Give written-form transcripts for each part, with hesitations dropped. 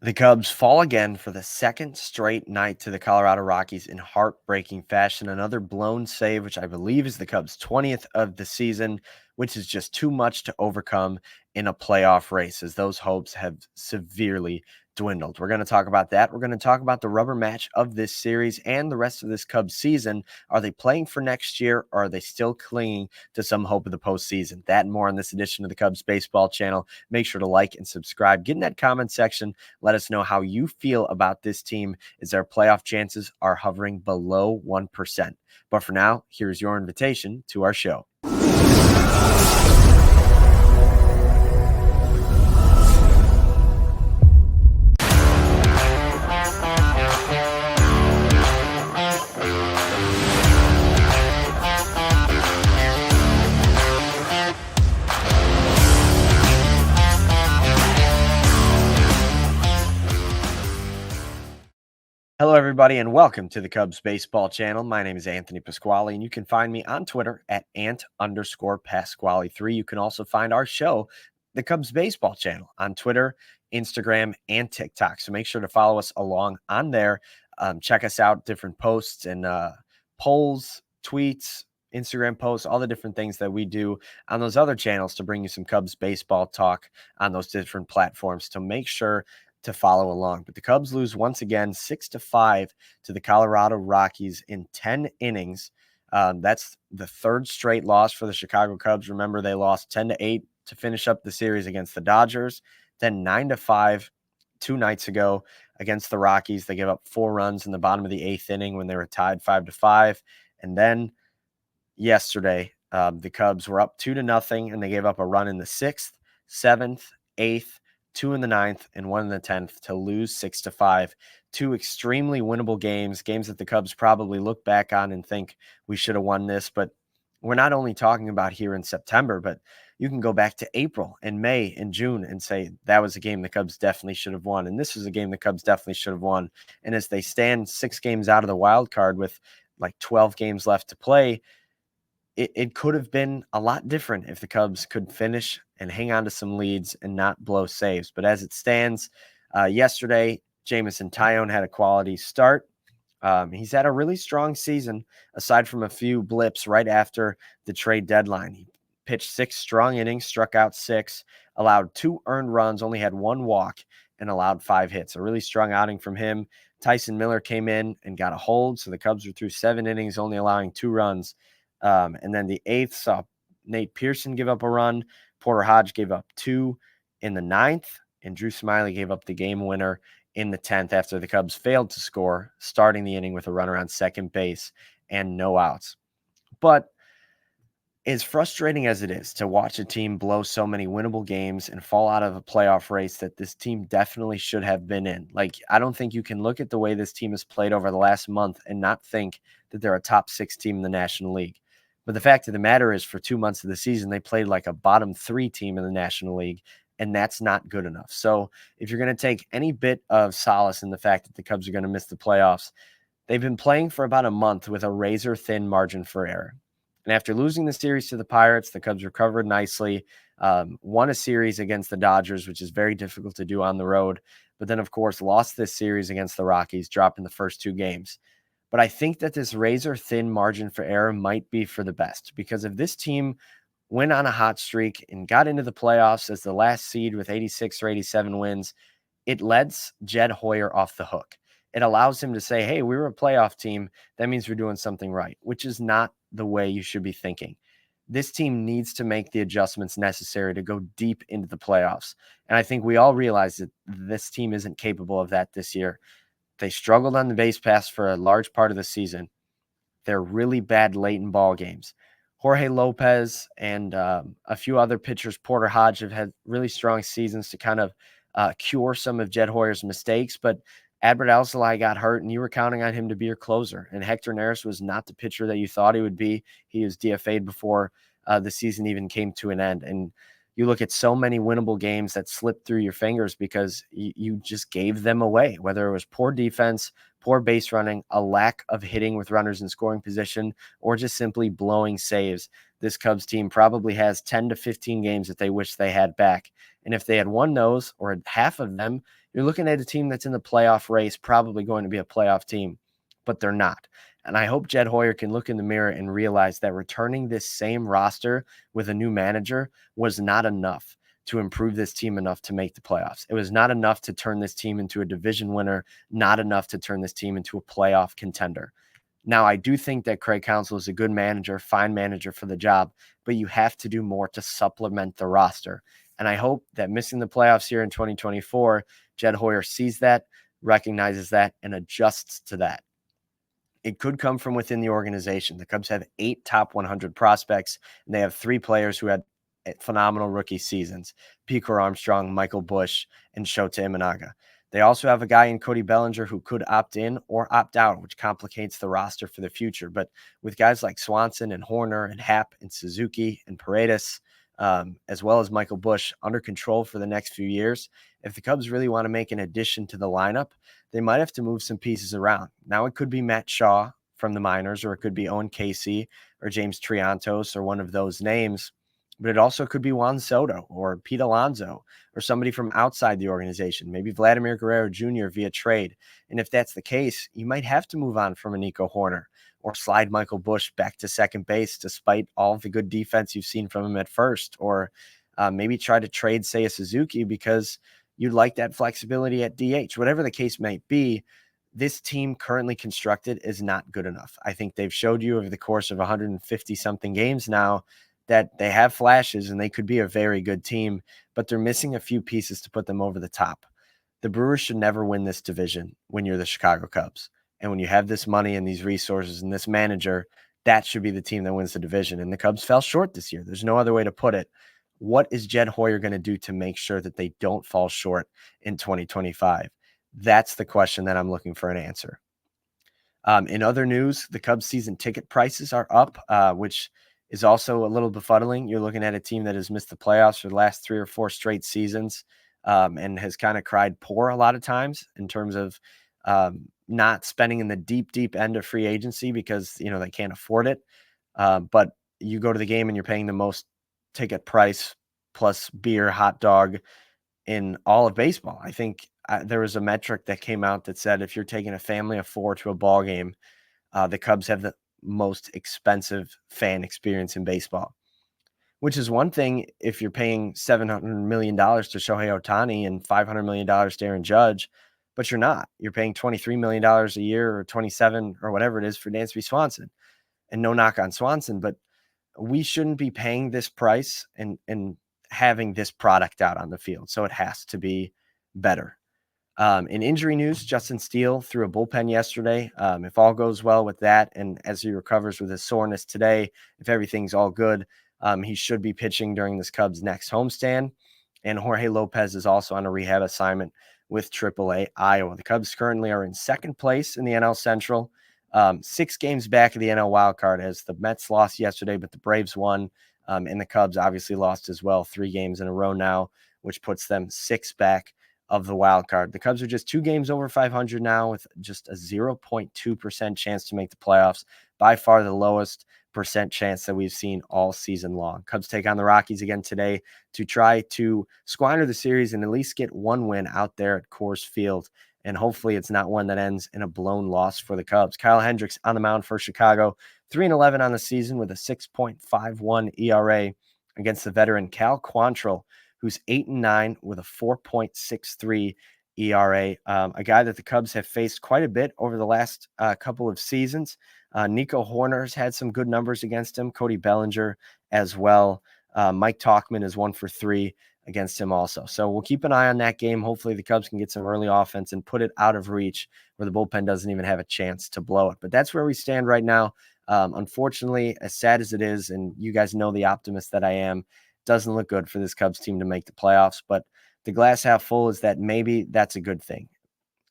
The Cubs fall again for the second straight night to the Colorado Rockies in heartbreaking fashion. Another blown save, which I believe is the Cubs' 20th of the season, which is just too much to overcome in a playoff race, as those hopes have severely dwindled. We're going to talk about that. We're going to talk about the rubber match of this series and the rest of this Cubs season. Are they playing for next year, or are they still clinging to some hope of the postseason? That and more on this edition of the Cubs Baseball Channel. Make sure to like and subscribe. Get in that comment section. Let us know how you feel about this team as their playoff chances are hovering below 1%. But for now, here's your invitation to our show. Hello, everybody, and welcome to the Cubs Baseball Channel. My name is Anthony Pasquale, and you can find me on Twitter at ant_Pasquale3. You can also find our show, the Cubs Baseball Channel, on Twitter, Instagram, and TikTok. So make sure to follow us along on there. Check us out, different posts and polls, tweets, Instagram posts, all the different things that we do on those other channels to bring you some Cubs baseball talk on those different platforms. So make sure to follow along. But the Cubs lose once again 6-5 to the Colorado Rockies in 10 innings. That's the third straight loss for the Chicago Cubs. Remember, they lost 10-8 to finish up the series against the Dodgers, then 9-5 2 nights ago against the Rockies. They gave up 4 runs in the bottom of the 8th inning when they were tied 5-5. And then yesterday, the Cubs were up 2-0, and they gave up a run in the 6th, 7th, 8th, 2 in the 9th, and 1 in the 10th to lose 6-5. 2 extremely winnable games that the Cubs probably look back on and think we should have won this. But we're not only talking about here in September, but you can go back to April and May and June and say that was a game the Cubs definitely should have won. And this was a game the Cubs definitely should have won. And as they stand 6 games out of the wild card with like 12 games left to play, it could have been a lot different if the Cubs could finish and hang on to some leads and not blow saves. But as it stands, yesterday, Jameson Taillon had a quality start. He's had a really strong season, aside from a few blips right after the trade deadline. He pitched 6 strong innings, struck out 6, allowed 2 earned runs, only had 1 walk, and allowed 5 hits. A really strong outing from him. Tyson Miller came in and got a hold, so the Cubs were through 7 innings, only allowing 2 runs. And then the 8th saw Nate Pearson give up a run. Porter Hodge gave up 2 in the 9th, and Drew Smyly gave up the game winner in the 10th after the Cubs failed to score, starting the inning with a runner on second base and no outs. But as frustrating as it is to watch a team blow so many winnable games and fall out of a playoff race that this team definitely should have been in. Like, I don't think you can look at the way this team has played over the last month and not think that they're a top 6 team in the National League. But the fact of the matter is, for 2 months of the season, they played like a bottom 3 team in the National League, and that's not good enough. So if you're going to take any bit of solace in the fact that the Cubs are going to miss the playoffs, they've been playing for about a month with a razor-thin margin for error. And after losing the series to the Pirates, the Cubs recovered nicely, won a series against the Dodgers, which is very difficult to do on the road. But then, of course, lost this series against the Rockies, dropping the first 2 games. But I think that this razor-thin margin for error might be for the best, because if this team went on a hot streak and got into the playoffs as the last seed with 86 or 87 wins, it lets Jed Hoyer off the hook. It allows him to say, hey, we were a playoff team. That means we're doing something right, which is not the way you should be thinking. This team needs to make the adjustments necessary to go deep into the playoffs. And I think we all realize that this team isn't capable of that this year. They struggled on the base pass for a large part of the season. They're really bad late in ball games. Jorge Lopez and a few other pitchers, Porter Hodge, have had really strong seasons to kind of cure some of Jed Hoyer's mistakes. But Adbert Alzolay got hurt, and you were counting on him to be your closer. And Hector Neris was not the pitcher that you thought he would be. He was DFA'd before the season even came to an end. And You look at so many winnable games that slipped through your fingers because you just gave them away, whether it was poor defense, poor base running, a lack of hitting with runners in scoring position, or just simply blowing saves. This Cubs team probably has 10 to 15 games that they wish they had back. And if they had won those or half of them, you're looking at a team that's in the playoff race, probably going to be a playoff team, but they're not. And I hope Jed Hoyer can look in the mirror and realize that returning this same roster with a new manager was not enough to improve this team enough to make the playoffs. It was not enough to turn this team into a division winner, not enough to turn this team into a playoff contender. Now, I do think that Craig Counsell is a good manager, fine manager for the job, but you have to do more to supplement the roster. And I hope that missing the playoffs here in 2024, Jed Hoyer sees that, recognizes that, and adjusts to that. It could come from within the organization. The Cubs have 8 top 100 prospects, and they have 3 players who had phenomenal rookie seasons: Crow-Armstrong, Michael Busch, and Shota Imanaga. They also have a guy in Cody Bellinger who could opt in or opt out, which complicates the roster for the future. But with guys like Swanson and Horner and Happ and Suzuki and Paredes, as well as Michael Busch under control for the next few years, if the Cubs really want to make an addition to the lineup, they might have to move some pieces around. Now it could be Matt Shaw from the minors, or it could be Owen Casey or James Triantos or one of those names. But it also could be Juan Soto or Pete Alonso or somebody from outside the organization, maybe Vladimir Guerrero Jr. via trade. And if that's the case, you might have to move on from a Nico Horner or slide Michael Busch back to second base despite all of the good defense you've seen from him at first, or maybe try to trade, say, a Suzuki because you'd like that flexibility at DH. Whatever the case might be, this team currently constructed is not good enough. I think they've showed you over the course of 150-something games now that they have flashes and they could be a very good team, but they're missing a few pieces to put them over the top. The Brewers should never win this division when you're the Chicago Cubs. And when you have this money and these resources and this manager, that should be the team that wins the division. And the Cubs fell short this year. There's no other way to put it. What is Jed Hoyer going to do to make sure that they don't fall short in 2025? That's the question that I'm looking for an answer. In other news, the Cubs season ticket prices are up, which is also a little befuddling. You're looking at a team that has missed the playoffs for the last 3 or 4 straight seasons, and has kind of cried poor a lot of times in terms of not spending in the deep end of free agency because, they can't afford it. But you go to the game and you're paying the most ticket price plus beer, hot dog in all of baseball. I think there was a metric that came out that said if you're taking a family of 4 to a ball game, the Cubs have the most expensive fan experience in baseball, which is one thing if you're paying $700 million to Shohei Ohtani and $500 million to Aaron Judge, but you're not. You're paying $23 million a year or 27 or whatever it is for Dansby Swanson. And no knock on Swanson, but we shouldn't be paying this price and having this product out on the field. So it has to be better. In injury news, Justin Steele threw a bullpen yesterday. If all goes well with that, and as he recovers with his soreness today, if everything's all good, he should be pitching during this Cubs next homestand. And Jorge Lopez is also on a rehab assignment with AAA Iowa. The Cubs currently are in second place in the NL Central, 6 games back of the NL wildcard, as the Mets lost yesterday, but the Braves won, and the Cubs obviously lost as well, 3 games in a row now, which puts them 6 back of the wild card. The Cubs are just 2 games over 500 now, with just a 0.2% chance to make the playoffs, by far the lowest percent chance that we've seen all season long. Cubs take on the Rockies again today to try to squander the series and at least get one win out there at Coors Field. And hopefully it's not one that ends in a blown loss for the Cubs. Kyle Hendricks on the mound for Chicago, 3-11 on the season with a 6.51 ERA against the veteran Cal Quantrill, who's 8-9 with a 4.63 ERA. A guy that the Cubs have faced quite a bit over the last couple of seasons. Nico Horner's had some good numbers against him. Cody Bellinger as well. Mike Tauchman is 1 for 3 against him also. So we'll keep an eye on that game. Hopefully the Cubs can get some early offense and put it out of reach where the bullpen doesn't even have a chance to blow it. But that's where we stand right now. Unfortunately, as sad as it is, and you guys know the optimist that I am, doesn't look good for this Cubs team to make the playoffs. But the glass half full is that maybe that's a good thing.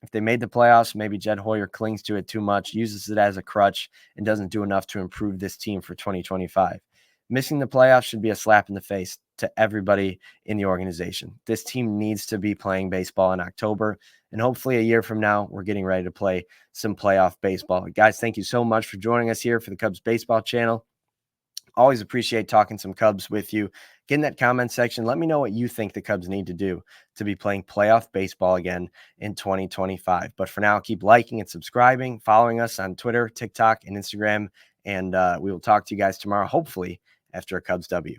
If they made the playoffs, maybe Jed Hoyer clings to it too much, uses it as a crutch, and doesn't do enough to improve this team for 2025. Missing the playoffs should be a slap in the face to everybody in the organization. This team needs to be playing baseball in October, and hopefully a year from now, we're getting ready to play some playoff baseball. Guys, thank you so much for joining us here for the Cubs Baseball Channel. Always appreciate talking some Cubs with you. Get in that comment section. Let me know what you think the Cubs need to do to be playing playoff baseball again in 2025. But for now, keep liking and subscribing, following us on Twitter, TikTok, and Instagram. And we will talk to you guys tomorrow, hopefully after a Cubs W.